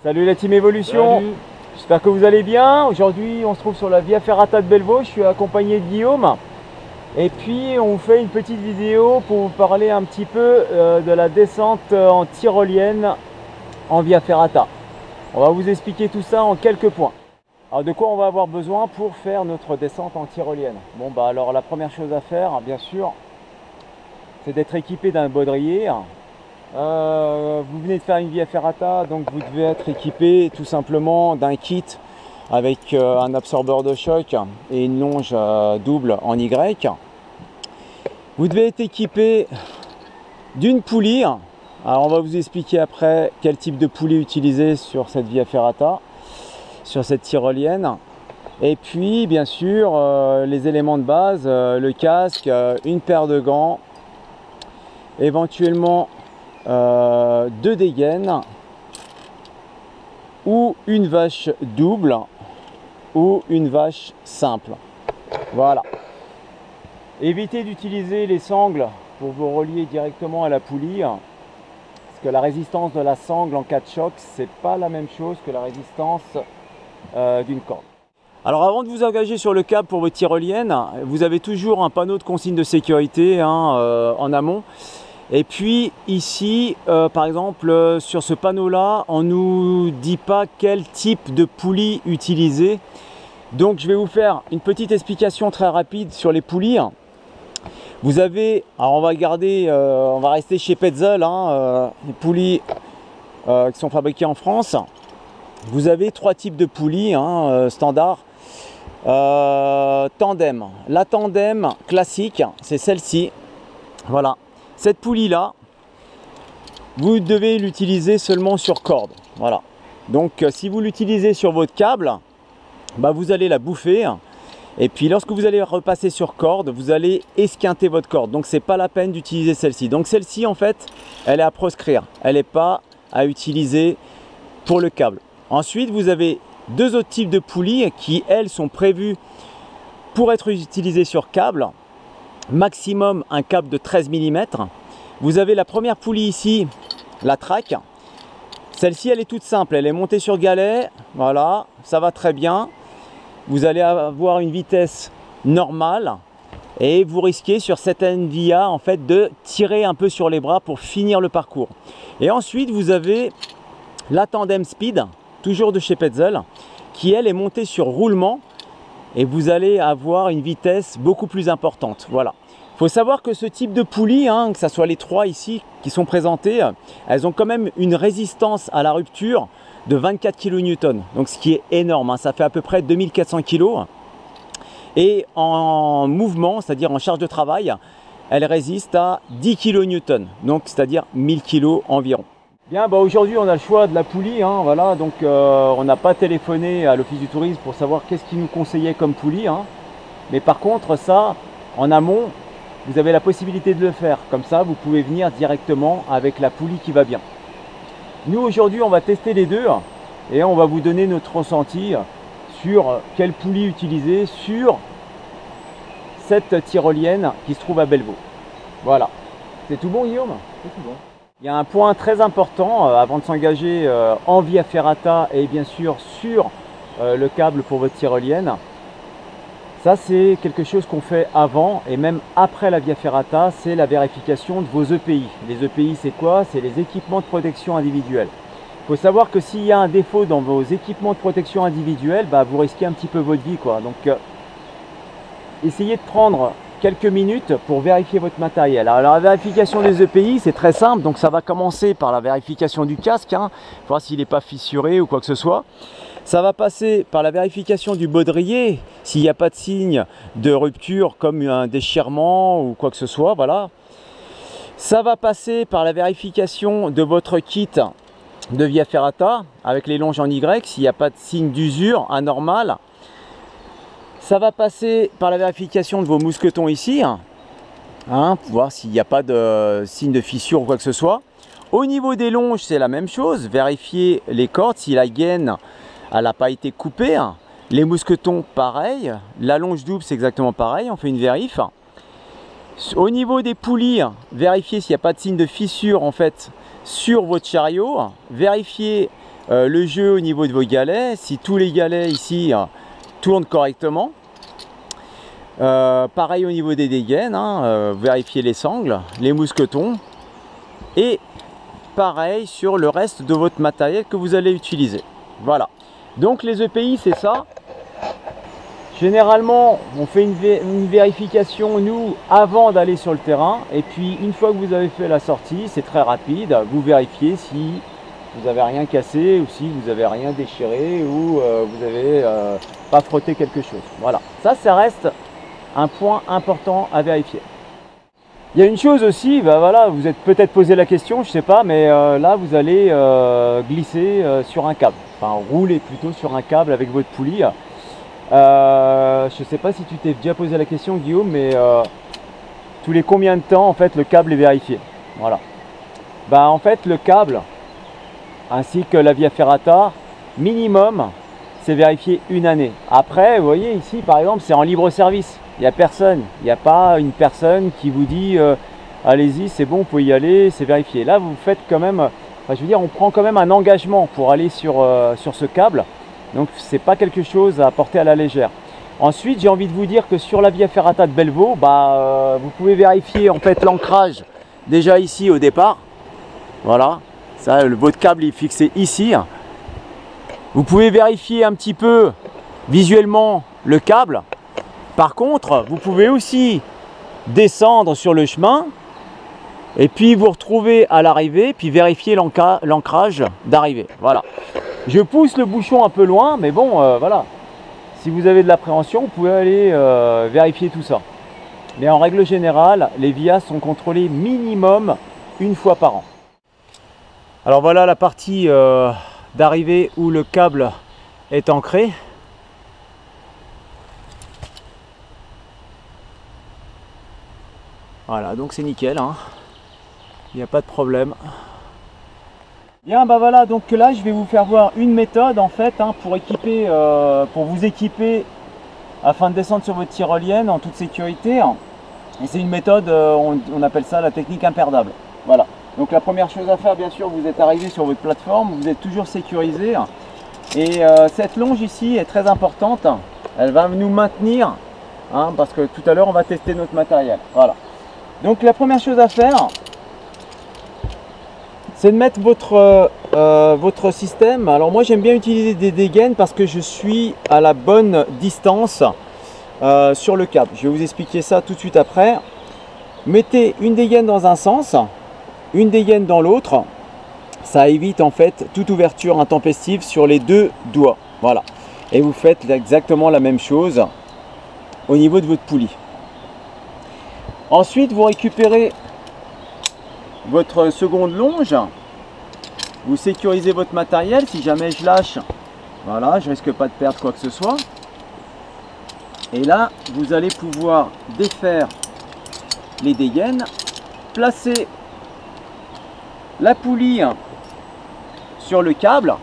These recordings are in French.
Salut la team Evolution. J'espère que vous allez bien. Aujourd'hui on se trouve sur la Via Ferrata de Belvaux. Je suis accompagné de Guillaume. Et puis on vous fait une petite vidéo pour vous parler un petit peu de la descente en tyrolienne en Via Ferrata. On va vous expliquer tout ça en quelques points. Alors de quoi on va avoir besoin pour faire notre descente en tyrolienne? Bon bah alors la première chose à faire bien sûr c'est d'être équipé d'un baudrier. Vous venez de faire une Via Ferrata, donc vous devez être équipé tout simplement d'un kit avec un absorbeur de choc et une longe double en Y. Vous devez être équipé d'une poulie. Alors on va vous expliquer après quel type de poulie utiliser sur cette Via Ferrata, sur cette tyrolienne. Et puis bien sûr les éléments de base, le casque, une paire de gants, éventuellement 2 dégaines ou une vache double ou une vache simple. Voilà. Évitez d'utiliser les sangles pour vous relier directement à la poulie, parce que la résistance de la sangle en cas de choc, c'est pas la même chose que la résistance d'une corde. Alors avant de vous engager sur le câble pour votre tyrolienne, vous avez toujours un panneau de consigne de sécurité en amont. Et puis ici, par exemple, sur ce panneau-là, on ne nous dit pas quel type de poulie utiliser. Donc je vais vous faire une petite explication très rapide sur les poulies. Vous avez, alors on va rester chez Petzl, les poulies qui sont fabriquées en France. Vous avez 3 types de poulies standard. Tandem. La tandem classique, c'est celle-ci. Voilà. Cette poulie là, vous devez l'utiliser seulement sur corde. Voilà. Donc si vous l'utilisez sur votre câble, bah, vous allez la bouffer. Et puis lorsque vous allez repasser sur corde, vous allez esquinter votre corde. Donc c'est pas la peine d'utiliser celle-ci. Donc celle-ci en fait, elle est à proscrire. Elle n'est pas à utiliser pour le câble. Ensuite, vous avez 2 autres types de poulies qui elles sont prévues pour être utilisées sur câble. Maximum un câble de 13 mm. Vous avez la première poulie ici, la track. Celle-ci elle est toute simple, elle est montée sur galet, voilà, ça va très bien. Vous allez avoir une vitesse normale et vous risquez sur certaines VIA en fait de tirer un peu sur les bras pour finir le parcours. Et ensuite vous avez la tandem speed, toujours de chez Petzl, qui elle est montée sur roulement. Et vous allez avoir une vitesse beaucoup plus importante. Voilà. Il faut savoir que ce type de poulie, que ce soit les 3 ici qui sont présentées, elles ont quand même une résistance à la rupture de 24 kN. Donc ce qui est énorme, ça fait à peu près 2400 kg. Et en mouvement, c'est-à-dire en charge de travail, elle résiste à 10 kN. Donc c'est-à-dire 1000 kg environ. Bien, bah aujourd'hui on a le choix de la poulie, voilà, donc on n'a pas téléphoné à l'office du tourisme pour savoir qu'est-ce qu'ils nous conseillaient comme poulie, mais par contre ça, en amont, vous avez la possibilité de le faire, comme ça vous pouvez venir directement avec la poulie qui va bien. Nous aujourd'hui on va tester les deux et on va vous donner notre ressenti sur quelle poulie utiliser sur cette tyrolienne qui se trouve à Belvaux. Voilà, c'est tout bon Guillaume? C'est tout bon. Il y a un point très important avant de s'engager en Via Ferrata et bien sûr sur le câble pour votre tyrolienne. Ça c'est quelque chose qu'on fait avant et même après la Via Ferrata, c'est la vérification de vos EPI. Les EPI c'est quoi? C'est les équipements de protection individuelle. Il faut savoir que s'il y a un défaut dans vos équipements de protection individuelle, bah, vous risquez un petit peu votre vie, quoi. Donc essayez de prendre quelques minutes pour vérifier votre matériel. Alors la vérification des EPI c'est très simple, donc ça va commencer par la vérification du casque, voir s'il n'est pas fissuré ou quoi que ce soit. Ça va passer par la vérification du baudrier, s'il n'y a pas de signe de rupture comme un déchirement ou quoi que ce soit, voilà. Ça va passer par la vérification de votre kit de Via Ferrata avec les longes en Y, s'il n'y a pas de signe d'usure anormal. Ça va passer par la vérification de vos mousquetons ici, pour voir s'il n'y a pas de signe de fissure ou quoi que ce soit. Au niveau des longes, c'est la même chose. Vérifier les cordes, si la gaine n'a pas été coupée. Les mousquetons, pareil. La longe double, c'est exactement pareil. On fait une vérif. Au niveau des poulies, vérifiez s'il n'y a pas de signe de fissure en fait sur votre chariot. Vérifiez le jeu au niveau de vos galets, si tous les galets ici tournent correctement. Pareil au niveau des dégaines, vérifiez les sangles, les mousquetons. Et pareil sur le reste de votre matériel que vous allez utiliser. Voilà. Donc les EPI, c'est ça. Généralement, on fait une vérification, nous, avant d'aller sur le terrain. Et puis, une fois que vous avez fait la sortie, c'est très rapide. Vous vérifiez si vous n'avez rien cassé ou si vous n'avez rien déchiré ou vous n'avez pas frotté quelque chose. Voilà. Ça reste un point important à vérifier. Il y a une chose aussi, voilà, vous êtes peut-être posé la question, je ne sais pas, mais là, vous allez glisser sur un câble. Enfin, rouler plutôt sur un câble avec votre poulie. Je ne sais pas si tu t'es déjà posé la question, Guillaume, mais tous les combien de temps en fait le câble est vérifié? Voilà. En fait le câble ainsi que la via ferrata minimum c'est vérifié une année. Après vous voyez ici par exemple c'est en libre service, il n'y a personne, il n'y a pas une personne qui vous dit allez-y c'est bon vous pouvez y aller, c'est vérifié. Là vous faites quand même, je veux dire on prend quand même un engagement pour aller sur ce câble. Donc c'est pas quelque chose à porter à la légère. Ensuite j'ai envie de vous dire que sur la via ferrata de Bellevaux, vous pouvez vérifier en fait l'ancrage déjà ici au départ. Voilà, ça votre câble est fixé ici. Vous pouvez vérifier un petit peu visuellement le câble. Par contre, vous pouvez aussi descendre sur le chemin et puis vous retrouver à l'arrivée, puis vérifier l'ancrage d'arrivée. Voilà. Je pousse le bouchon un peu loin, mais bon, voilà. Si vous avez de l'appréhension, vous pouvez aller vérifier tout ça. Mais en règle générale, les vias sont contrôlées minimum une fois par an. Alors voilà la partie d'arrivée où le câble est ancré. Voilà, donc c'est nickel, il n'y a pas de problème. Bien, voilà, donc là je vais vous faire voir une méthode en fait pour vous équiper afin de descendre sur votre tyrolienne en toute sécurité. Et c'est une méthode, on appelle ça la technique imperdable. Voilà. Donc la première chose à faire, bien sûr, vous êtes arrivé sur votre plateforme, vous êtes toujours sécurisé. Et cette longe ici est très importante. Elle va nous maintenir, parce que tout à l'heure on va tester notre matériel. Voilà. Donc la première chose à faire, c'est de mettre votre système. Alors moi j'aime bien utiliser des dégaines parce que je suis à la bonne distance sur le câble. Je vais vous expliquer ça tout de suite après. Mettez une dégaine dans un sens, une dégaine dans l'autre. Ça évite en fait toute ouverture intempestive sur les deux doigts. Voilà. Et vous faites exactement la même chose au niveau de votre poulie. Ensuite vous récupérez votre seconde longe, vous sécurisez votre matériel. Si jamais je lâche, voilà, je risque pas de perdre quoi que ce soit. Et là vous allez pouvoir défaire les dégaines, placer la poulie sur le câble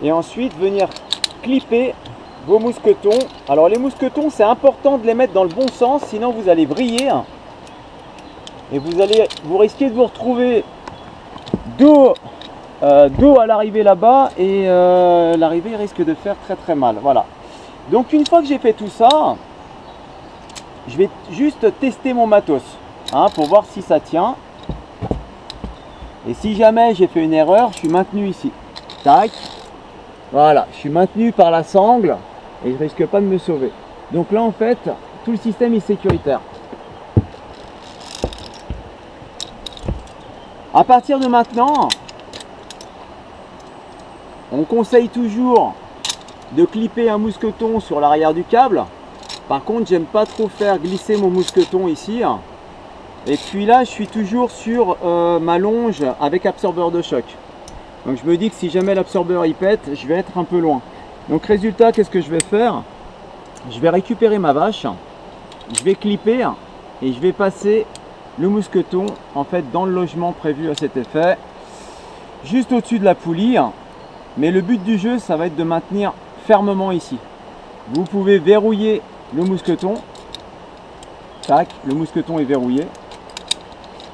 et ensuite venir clipper vos mousquetons. Alors les mousquetons c'est important de les mettre dans le bon sens, sinon vous allez vriller. Et vous risquez de vous retrouver dos à l'arrivée là-bas et l'arrivée risque de faire très très mal. Voilà. Donc une fois que j'ai fait tout ça, je vais juste tester mon matos pour voir si ça tient. Et si jamais j'ai fait une erreur, je suis maintenu ici. Tac. Voilà, je suis maintenu par la sangle et je risque pas de me sauver. Donc là en fait, tout le système est sécuritaire. À partir de maintenant, on conseille toujours de clipper un mousqueton sur l'arrière du câble. Par contre, j'aime pas trop faire glisser mon mousqueton ici. Et puis là, je suis toujours sur ma longe avec absorbeur de choc. Donc je me dis que si jamais l'absorbeur il pète, je vais être un peu loin. Donc résultat, qu'est-ce que je vais faire? Je vais récupérer ma vache, je vais clipper et je vais passer le mousqueton en fait dans le logement prévu à cet effet, juste au-dessus de la poulie. Mais le but du jeu, ça va être de maintenir fermement ici. Vous pouvez verrouiller le mousqueton. Tac, le mousqueton est verrouillé.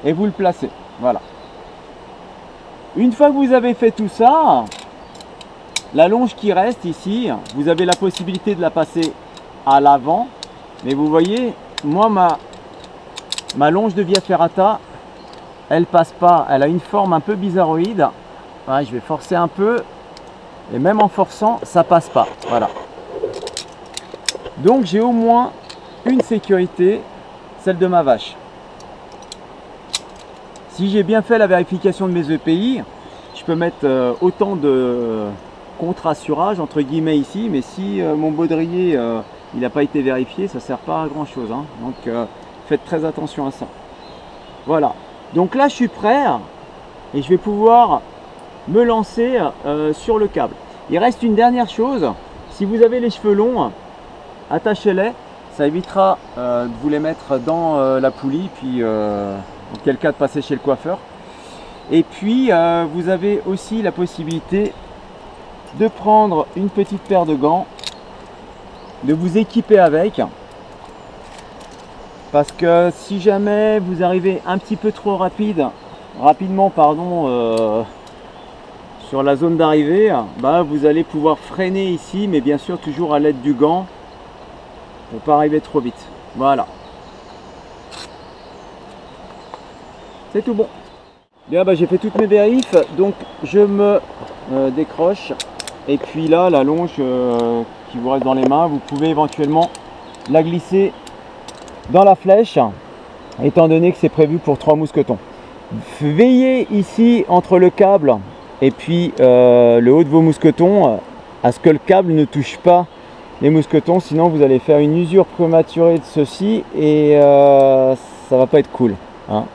Et vous le placez. Voilà. Une fois que vous avez fait tout ça, la longe qui reste ici, vous avez la possibilité de la passer à l'avant. Mais vous voyez, moi ma longe de Via Ferrata, elle passe pas. Elle a une forme un peu bizarroïde. Ouais, je vais forcer un peu. Et même en forçant, ça passe pas. Voilà. Donc j'ai au moins une sécurité, celle de ma vache. Si j'ai bien fait la vérification de mes EPI, je peux mettre autant de contre-assurage entre guillemets ici, mais si mon baudrier il n'a pas été vérifié, ça ne sert pas à grand chose, hein. Donc faites très attention à ça. Voilà, donc là je suis prêt et je vais pouvoir me lancer sur le câble. Il reste une dernière chose, si vous avez les cheveux longs, attachez-les, ça évitera de vous les mettre dans la poulie, puis en quel cas de passer chez le coiffeur. Et puis vous avez aussi la possibilité de prendre une petite paire de gants, de vous équiper avec, parce que si jamais vous arrivez un petit peu trop rapidement pardon, sur la zone d'arrivée, bah, vous allez pouvoir freiner ici, mais bien sûr toujours à l'aide du gant pour pas arriver trop vite. Voilà, c'est tout bon. Bien, bah, j'ai fait toutes mes vérifs, donc je me décroche. Et puis là, la longe qui vous reste dans les mains, vous pouvez éventuellement la glisser dans la flèche, étant donné que c'est prévu pour 3 mousquetons. Veillez ici entre le câble et puis le haut de vos mousquetons à ce que le câble ne touche pas les mousquetons, sinon vous allez faire une usure prématurée de ceci et ça va pas être cool, hein.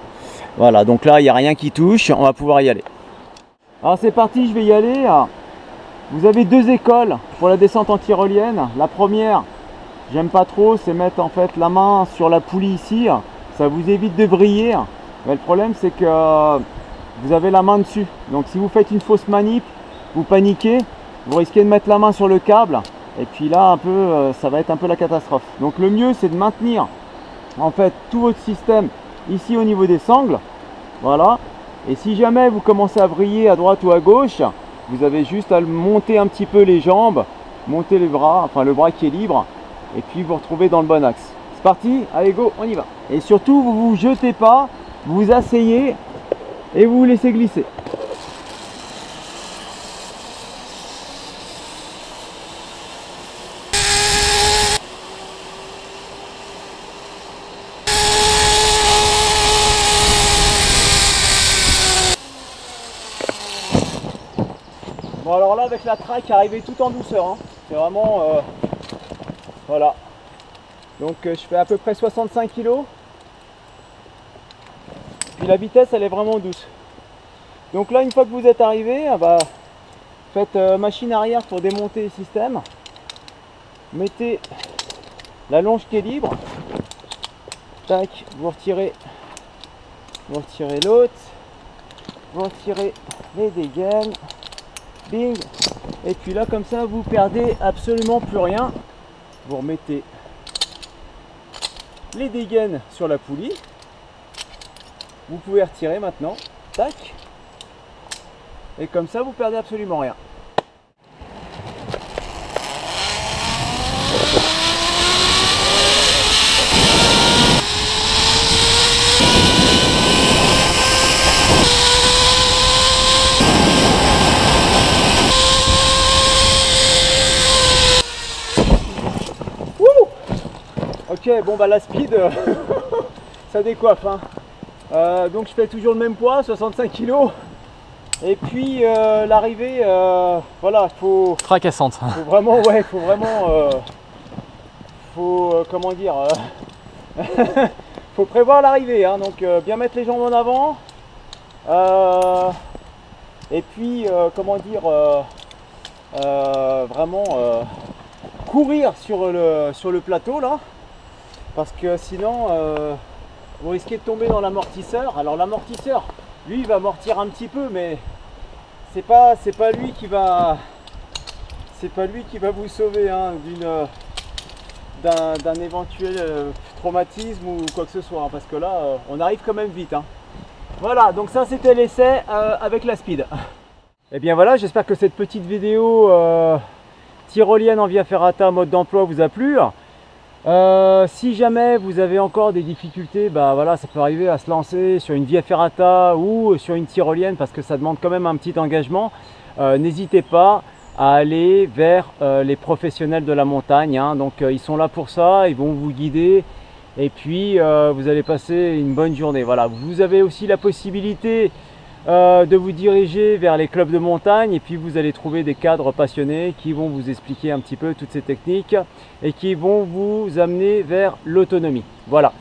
Voilà, donc là il n'y a rien qui touche, on va pouvoir y aller. Alors c'est parti, je vais y aller. Vous avez 2 écoles pour la descente en tyrolienne. La première, j'aime pas trop, c'est mettre en fait la main sur la poulie ici. Ça vous évite de vriller. Mais le problème c'est que vous avez la main dessus. Donc si vous faites une fausse manip, vous paniquez, vous risquez de mettre la main sur le câble. Et puis là un peu, ça va être un peu la catastrophe. Donc le mieux c'est de maintenir en fait tout votre système ici au niveau des sangles. Voilà. Et si jamais vous commencez à vriller à droite ou à gauche, vous avez juste à monter un petit peu les jambes, monter les bras, enfin le bras qui est libre, et puis vous retrouvez dans le bon axe. C'est parti, allez go, on y va. Et surtout, vous vous jetez pas, vous vous asseyez et vous vous laissez glisser. Bon alors là avec la track arrivée tout en douceur, hein. C'est vraiment voilà. Donc je fais à peu près 65 kg. Puis la vitesse elle est vraiment douce. Donc là une fois que vous êtes arrivé, bah, faites machine arrière pour démonter le système. Mettez la longe qui est libre. Tac, vous retirez l'autre. Vous retirez les dégaines. Bing. Et puis là comme ça vous perdez absolument plus rien. Vous remettez les dégaines sur la poulie. Vous pouvez retirer maintenant. Tac. Et comme ça vous perdez absolument rien. Ok, bon bah la speed, ça décoiffe, hein. Donc je fais toujours le même poids, 65 kg. Et puis l'arrivée, voilà, faut fracassante. Faut vraiment, ouais, comment dire, faut prévoir l'arrivée, hein. Donc bien mettre les jambes en avant. Et puis comment dire, vraiment courir sur le plateau là. Parce que sinon, vous risquez de tomber dans l'amortisseur. Alors l'amortisseur, lui, il va amortir un petit peu, mais c'est pas lui qui va vous sauver, hein, d'un éventuel traumatisme ou quoi que ce soit, hein, parce que là, on arrive quand même vite, hein. Voilà, donc ça c'était l'essai avec la Speed. Et bien voilà, j'espère que cette petite vidéo tyrolienne en via ferrata mode d'emploi vous a plu. Si jamais vous avez encore des difficultés, bah voilà, ça peut arriver à se lancer sur une via ferrata ou sur une tyrolienne parce que ça demande quand même un petit engagement. N'hésitez pas à aller vers les professionnels de la montagne, hein. Donc ils sont là pour ça, ils vont vous guider et puis vous allez passer une bonne journée. Voilà, vous avez aussi la possibilité de vous diriger vers les clubs de montagne et puis vous allez trouver des cadres passionnés qui vont vous expliquer un petit peu toutes ces techniques et qui vont vous amener vers l'autonomie. Voilà,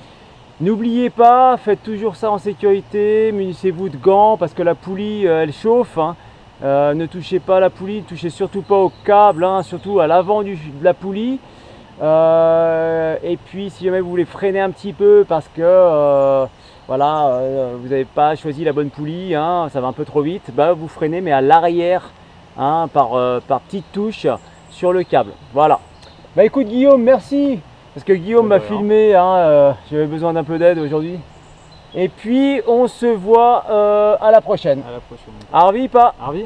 n'oubliez pas, faites toujours ça en sécurité, munissez-vous de gants parce que la poulie elle chauffe, hein. Ne touchez pas la poulie, ne touchez surtout pas au câble, hein, surtout à l'avant de la poulie. Et puis si jamais vous voulez freiner un petit peu parce que voilà, vous n'avez pas choisi la bonne poulie, hein, ça va un peu trop vite, bah, vous freinez mais à l'arrière, hein, par petites touches sur le câble. Voilà. Bah écoute Guillaume, merci parce que Guillaume m'a filmé, hein, j'avais besoin d'un peu d'aide aujourd'hui. Et puis on se voit à la prochaine. À la prochaine. Arvi pas. Arvi.